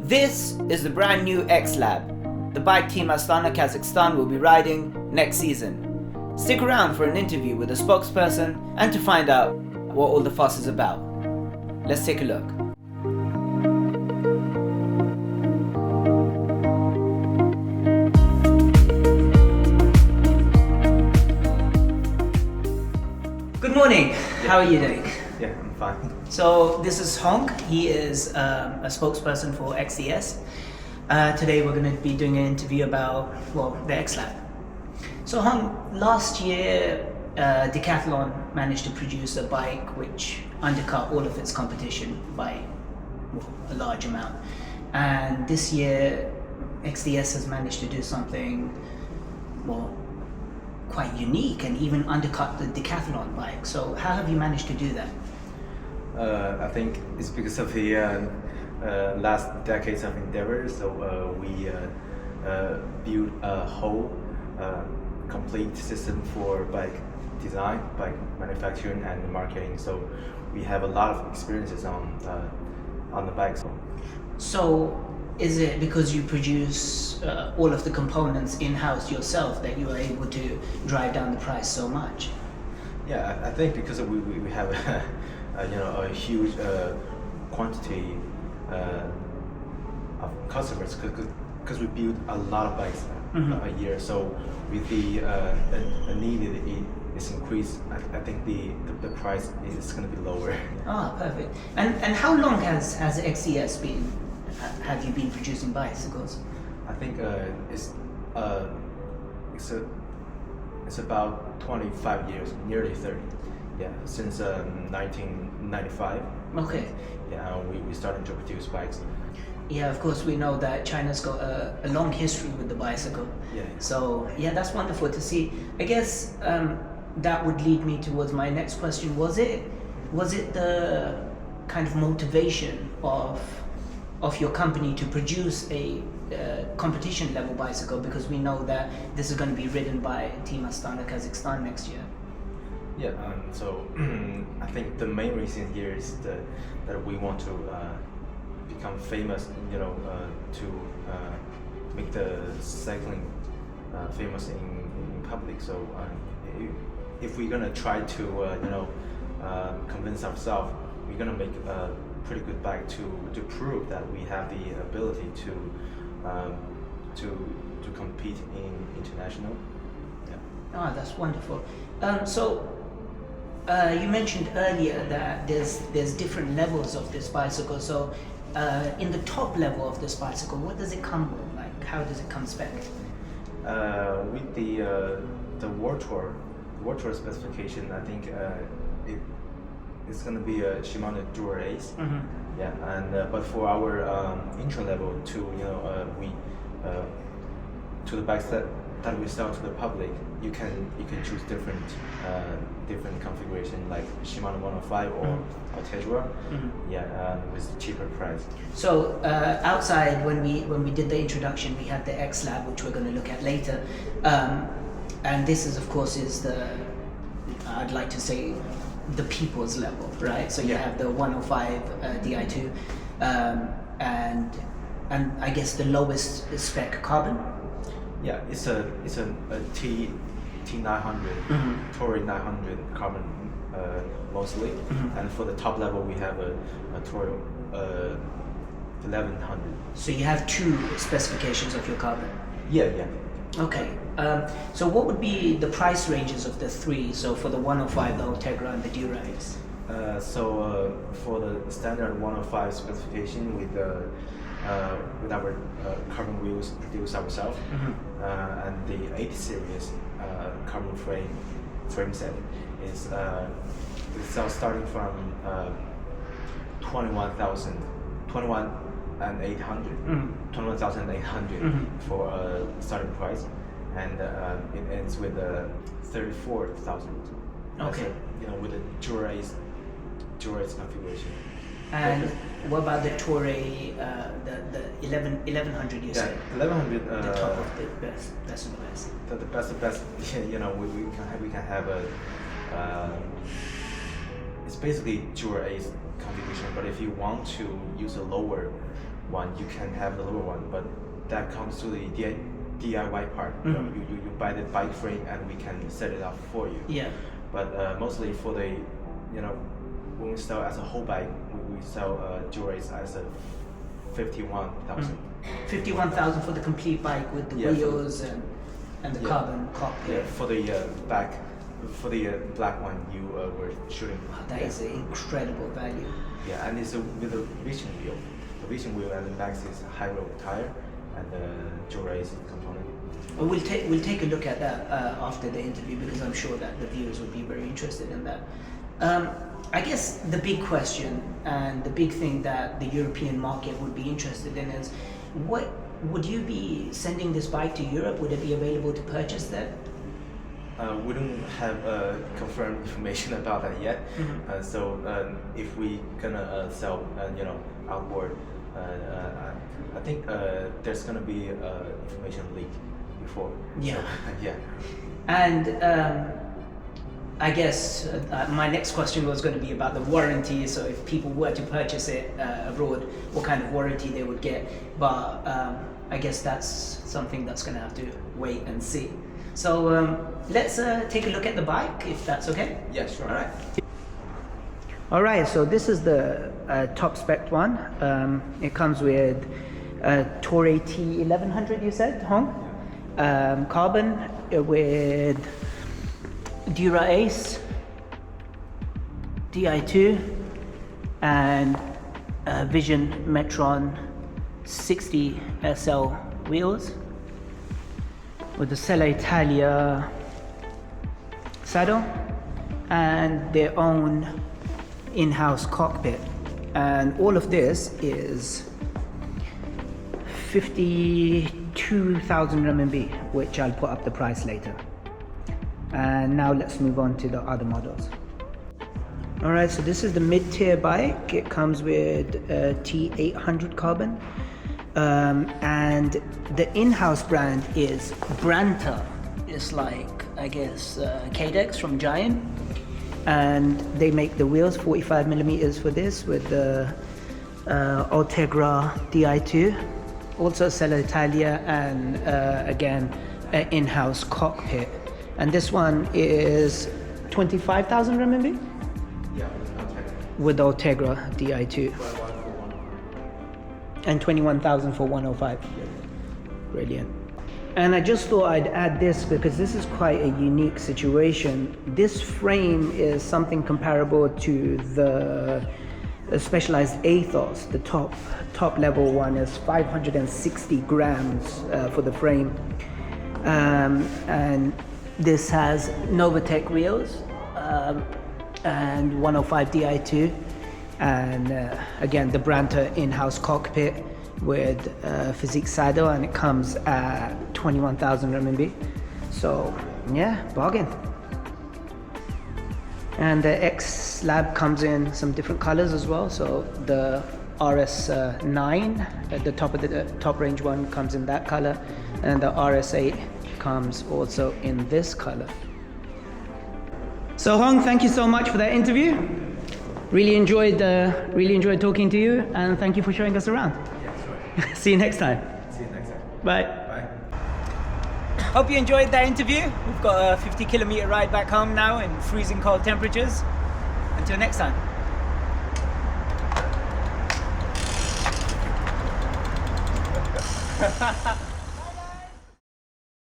This is the brand new X-Lab, the bike Team Astana Qazaqstan will be riding next season. Stick around for an interview with a spokesperson and to find out what all the fuss is about. Let's take a look. Good morning, how are you doing? Yeah, I'm fine. So this is Hong, he is a spokesperson for XDS. Today we're going to be doing an interview about, the X-Lab. So Hong, last year Decathlon managed to produce a bike which undercut all of its competition by a large amount. And this year XDS has managed to do something, quite unique and even undercut the Decathlon bike. So how have you managed to do that? I think it's because of the last decades of endeavor. So we built a whole complete system for bike design, bike manufacturing, and marketing. So we have a lot of experiences on the bike. So is it because you produce all of the components in-house yourself that you are able to drive down the price so much? Yeah, I think because we have a huge quantity of customers, because we build a lot of bikes a year. So with the need is increased, I think the price is going to be lower. Ah, perfect. And how long has XDS been? Have you been producing bicycles? I think it's about 25 years, nearly 30. Yeah, since 1995. Okay. Yeah, we started to produce bikes. Yeah, of course we know that China's got a long history with the bicycle. Yeah. So yeah, that's wonderful to see. I guess that would lead me towards my next question. Was it the kind of motivation of your company to produce a competition level bicycle, because we know that this is going to be ridden by Team Astana Qazaqstan next year? Yeah, so I think the main reason here is that we want to become famous, to make the cycling famous in public. So if we're gonna try to convince ourselves, we're gonna make a pretty good bike to prove that we have the ability to compete in international. Yeah. Ah, that's wonderful. So you mentioned earlier that there's different levels of this bicycle. So in the top level of this bicycle, what does it come with? Like, how does it come spec? With the World Tour specification, I think it's going to be a Shimano Dual Ace. Yeah, and but for our intro level to the bikes that we sell to the public, you can choose different configuration, like Shimano 105 or Tegra. Yeah, with cheaper price. So outside, when we did the introduction, we had the X-Lab, which we're going to look at later, and this is, of course, I'd like to say, the people's level, right? So you have the 105 Di2, and I guess the lowest spec carbon. Yeah, it's a T900, Tory 900 carbon mostly, and for the top level we have a Tory 1100. So you have two specifications of your carbon. Yeah. Okay. So what would be the price ranges of the three? So for the 105, the Tegra, and the Dual Ace. So for the standard 105 specification with our carbon wheels produced ourselves, and the 80 series carbon frame set is starting from 21,800 for a starting price, and it ends with 34,000. Okay. With the Dual Ace configuration. And what about the Torre, the 1100 you said? 1100. The top of the best of the best. The best. We can have a. It's basically Jura Ace configuration. But if you want to use a lower one, you can have the lower one. But that comes to the DIY part. You know, you buy the bike frame and we can set it up for you. Yeah. But mostly for the, you know, when we sell as a whole bike, we sell Jura Ace as a 51,000. 51,000 for the complete bike with the wheels and the carbon cockpit. Yeah, for the back, for the black one, you were shooting. Wow, that is an incredible value. Yeah, and it's with a vision wheel. The vision wheel and the back is high road tire, and the Jura Ace component. Well, we'll take a look at that after the interview because I'm sure that the viewers would be very interested in that. I guess the big question and the big thing that the European market would be interested in is, what would you be sending this bike to Europe? Would it be available to purchase there? We don't have confirmed information about that yet. So if we gonna sell, you know, outboard, I think there's gonna be information leak before. Yeah. So, yeah. And I guess my next question was going to be about the warranty. So if people were to purchase it abroad, what kind of warranty they would get. But I guess that's something that's going to have to wait and see. So let's take a look at the bike, if that's okay. Yeah, sure. All right. All right. So this is the top spec one. It comes with Toray T1100. You said, Hong? Carbon with Jura Ace, Di2, and Vision Metron 60 SL wheels with the Selle Italia saddle and their own in-house cockpit. And all of this is 52,000 RMB, which I'll put up the price later. And now let's move on to the other models. All right, so this is the mid-tier bike. It comes with T800 carbon. And the in-house brand is Branta. It's like, I guess, Cadex from Giant. And they make the wheels 45 millimeters for this with the Ultegra Di2. Also Selle Italia and again, an in-house cockpit. And this one is 25,000 RMB? Yeah, with Ultegra Di2. And 21,000 for 105. Brilliant. And I just thought I'd add this because this is quite a unique situation. This frame is something comparable to the specialized Aethos. The top level one is 560 grams for the frame. And this has Novatec wheels and 105 Di2, and again the Branta in-house cockpit with Physique saddle, and it comes at 21,000 RMB. So yeah, bargain. And the X-Lab comes in some different colors as well. So the RS9 at the top of the top range one comes in that color, and the RS8 comes also in this color. So Hong, thank you so much for that interview. Really enjoyed talking to you, and thank you for showing us around. Yeah, sure. See you next time. See you next time. Bye. Bye. Hope you enjoyed that interview. We've got a 50-kilometer ride back home now in freezing cold temperatures. Until next time.